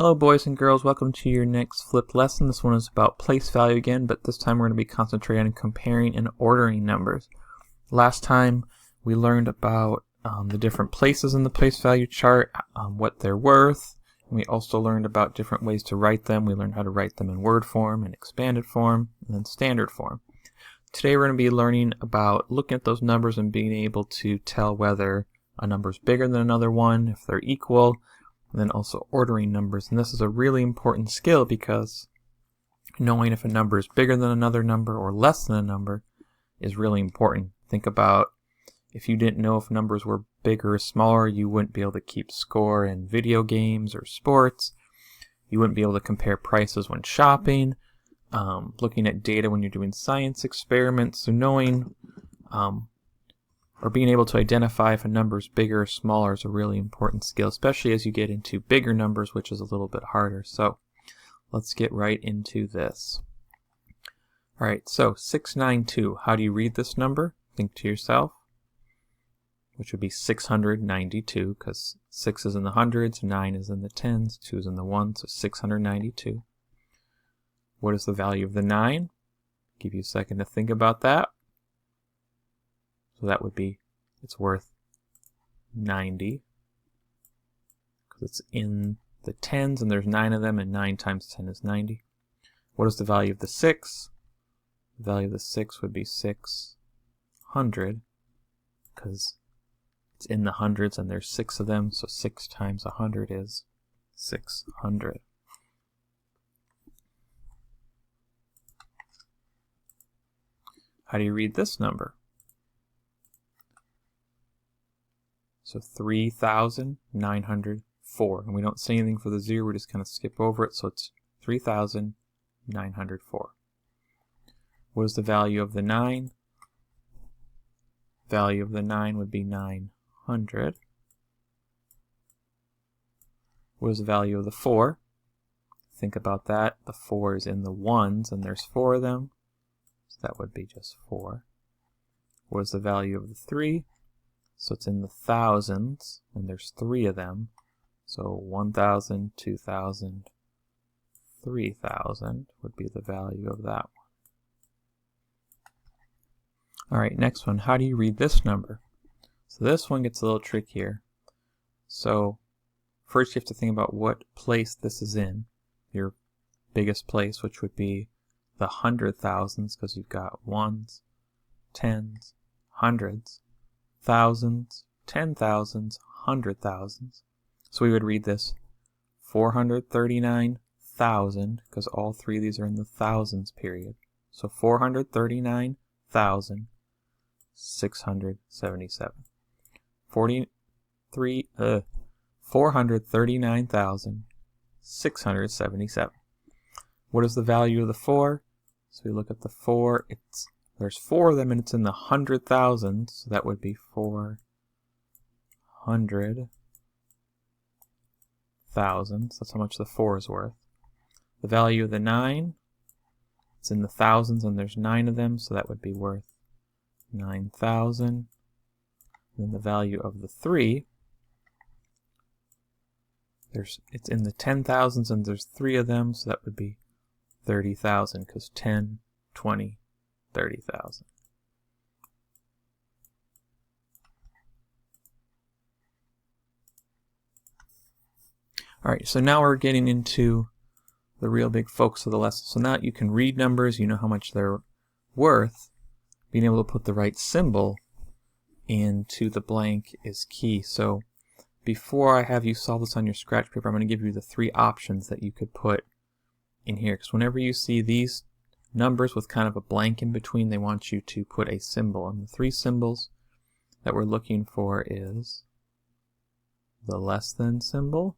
Hello boys and girls, welcome to your next flipped lesson. This one is about place value again, but this time we're going to be concentrating on comparing and ordering numbers. Last time we learned about the different places in the place value chart, what they're worth, and we also learned about different ways to write them. We learned how to write them in word form, and expanded form, and then standard form. Today we're going to be learning about looking at those numbers and being able to tell whether a number is bigger than another one, if they're equal, and then also ordering numbers. And this is a really important skill because knowing if a number is bigger than another number or less than a number is really important. Think about if you didn't know if numbers were bigger or smaller, you wouldn't be able to keep score in video games or sports. You wouldn't be able to compare prices when shopping, looking at data when you're doing science experiments. So knowing or being able to identify if a number is bigger or smaller is a really important skill, especially as you get into bigger numbers, which is a little bit harder. So let's get right into this. All right, so 692, how do you read this number? Think to yourself, which would be 692, because 6 is in the hundreds, 9 is in the tens, 2 is in the ones, so 692. What is the value of the 9? Give you a second to think about that. So that would be, it's worth 90, because it's in the tens and there's 9 of them, and 9 times 10 is 90. What is the value of the 6? The value of the 6 would be 600, because it's in the hundreds and there's 6 of them, so 6 times 100 is 600. How do you read this number? So 3,904. And we don't say anything for the 0, we just kind of skip over it. So it's 3,904. What is the value of the 9? Value of the 9 would be 900. What is the value of the 4? Think about that. The 4 is in the ones and there's 4 of them. So that would be just 4. What is the value of the 3? So it's in the thousands, and there's 3 of them. So 1,000, 2,000, 3,000 would be the value of that one. All right, next one. How do you read this number? So this one gets a little trickier. So first you have to think about what place this is in. Your biggest place, which would be the 100,000s, because you've got ones, tens, hundreds, thousands, 10,000s, 100,000s. So we would read this 439,000, because all 3 of these are in the thousands period. So 439,677. 439,677. What is the value of the 4? So we look at the 4, there's 4 of them and it's in the 100,000, so that would be 400,000. That's how much the 4 is worth. The value of the 9, it's in the thousands and there's 9 of them, so that would be worth 9,000. Then the value of the 3, it's in the 10,000s and there's 3 of them, so that would be 30,000, because 10, 20, 30,000. All right, so now we're getting into the real big focus of the lesson. So now you can read numbers, you know how much they're worth. Being able to put the right symbol into the blank is key. So before I have you solve this on your scratch paper, I'm going to give you the 3 options that you could put in here, because whenever you see these numbers with kind of a blank in between, they want you to put a symbol. And the 3 symbols that we're looking for is the less than symbol,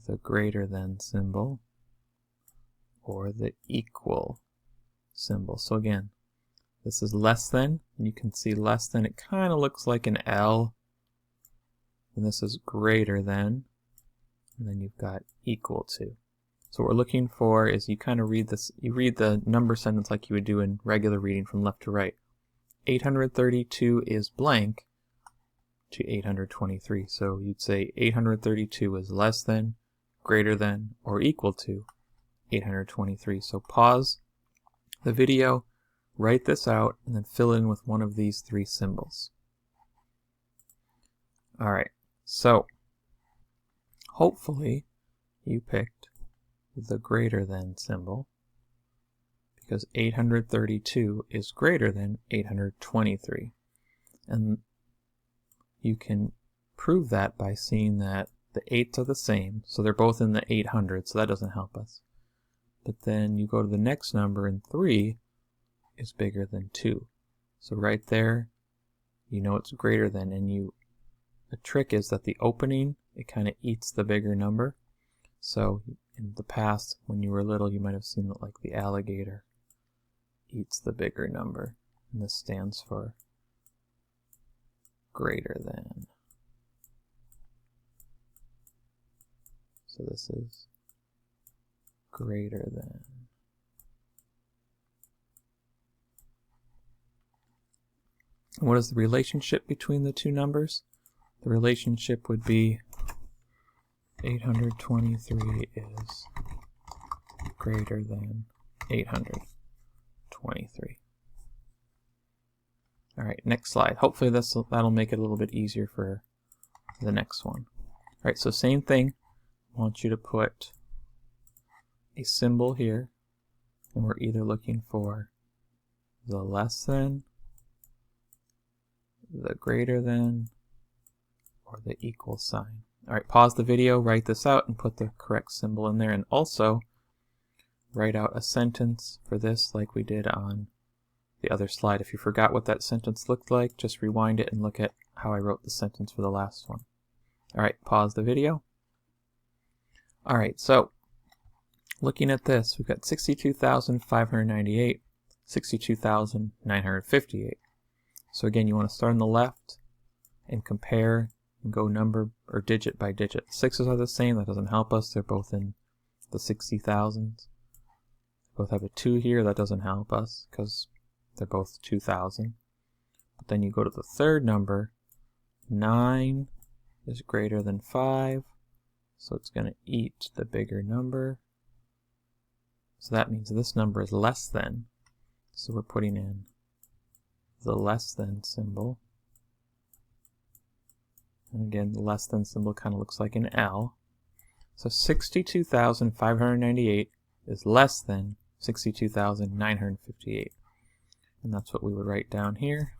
the greater than symbol, or the equal symbol. So again, this is less than, and you can see less than, it kind of looks like an L. And this is greater than, and then you've got equal to. So what we're looking for is you kind of read this, you read the number sentence like you would do in regular reading from left to right. 832 is blank to 823. So you'd say 832 is less than greater than or equal to 823. So pause the video, write this out, and then fill in with one of these three symbols. Alright, so hopefully you picked the greater than symbol, because 832 is greater than 823. And you can prove that by seeing that the 8s are the same, so they're both in the 800, so that doesn't help us. But then you go to the next number, and 3 is bigger than 2. So right there, you know it's greater than, and the trick is that the opening, it kind of eats the bigger number. So in the past, when you were little, you might have seen that like the alligator eats the bigger number, and this stands for greater than. So this is greater than. And what is the relationship between the two numbers? The relationship would be 823 is greater than 823. Alright, next slide. Hopefully that'll make it a little bit easier for the next one. Alright, so same thing. I want you to put a symbol here, and we're either looking for the less than, the greater than, or the equal sign. Alright, pause the video, write this out, and put the correct symbol in there, and also write out a sentence for this like we did on the other slide. If you forgot what that sentence looked like, just rewind it and look at how I wrote the sentence for the last one. Alright, pause the video. Alright, so looking at this, we've got 62,598, 62,958. So again, you want to start on the left and compare and go number or digit by digit. 6s are the same, that doesn't help us. They're both in the 60,000s. Both have a 2 here, that doesn't help us because they're both 2,000. But then you go to the third number. 9 is greater than 5, so it's going to eat the bigger number. So that means this number is less than. So we're putting in the less than symbol. And again, the less than symbol kind of looks like an L. So 62,598 is less than 62,958. And that's what we would write down here.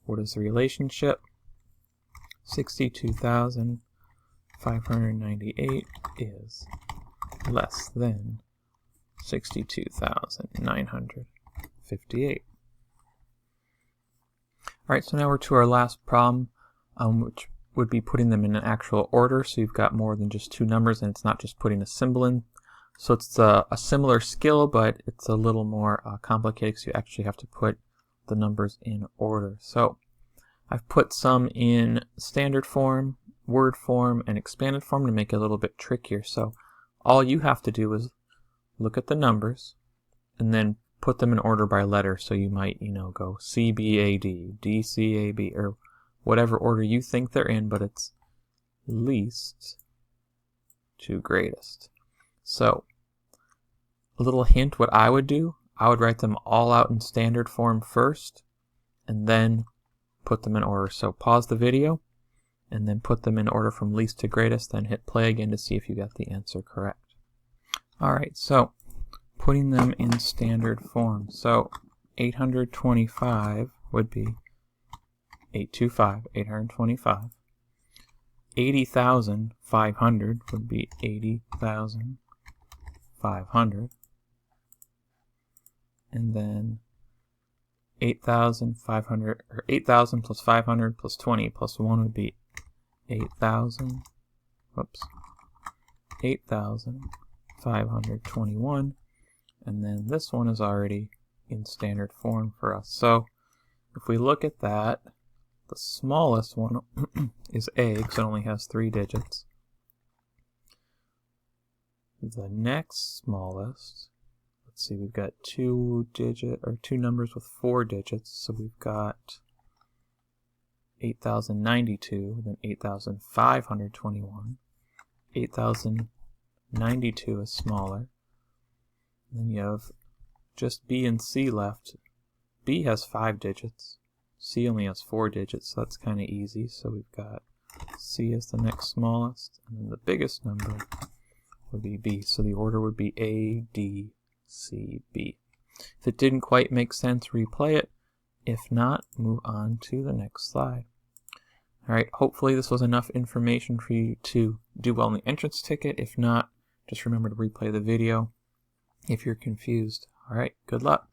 What is the relationship? 62,598 is less than 62,958. Alright, so now we're to our last problem, which would be putting them in an actual order. So you've got more than just two numbers, and it's not just putting a symbol in. So it's a similar skill, but it's a little more complicated because you actually have to put the numbers in order. So I've put some in standard form, word form, and expanded form to make it a little bit trickier. So all you have to do is look at the numbers and then put them in order by letter. So you might, go C, B, A, D, D, C, A, B, or whatever order you think they're in, but it's least to greatest. So a little hint, what I would do, I would write them all out in standard form first and then put them in order. So pause the video and then put them in order from least to greatest, then hit play again to see if you got the answer correct. Alright, so putting them in standard form. So 825 would be 825. 80,500 would be 80,500. And then 8,500, or 8,000 plus 500 plus 20 plus 1 would be 8,000. Whoops. 8,521. And then this one is already in standard form for us. So if we look at that, the smallest one is A, because it only has 3 digits. The next smallest, let's see, we've got two numbers with 4 digits. So we've got 8,092, then 8,521, 8,000 92 is smaller. And then you have just B and C left. B has 5 digits. C only has 4 digits, so that's kind of easy. So we've got C as the next smallest, and then the biggest number would be B. So the order would be A, D, C, B. If it didn't quite make sense, replay it. If not, move on to the next slide. Alright, hopefully this was enough information for you to do well in the entrance ticket. If not, just remember to replay the video if you're confused. Alright, good luck.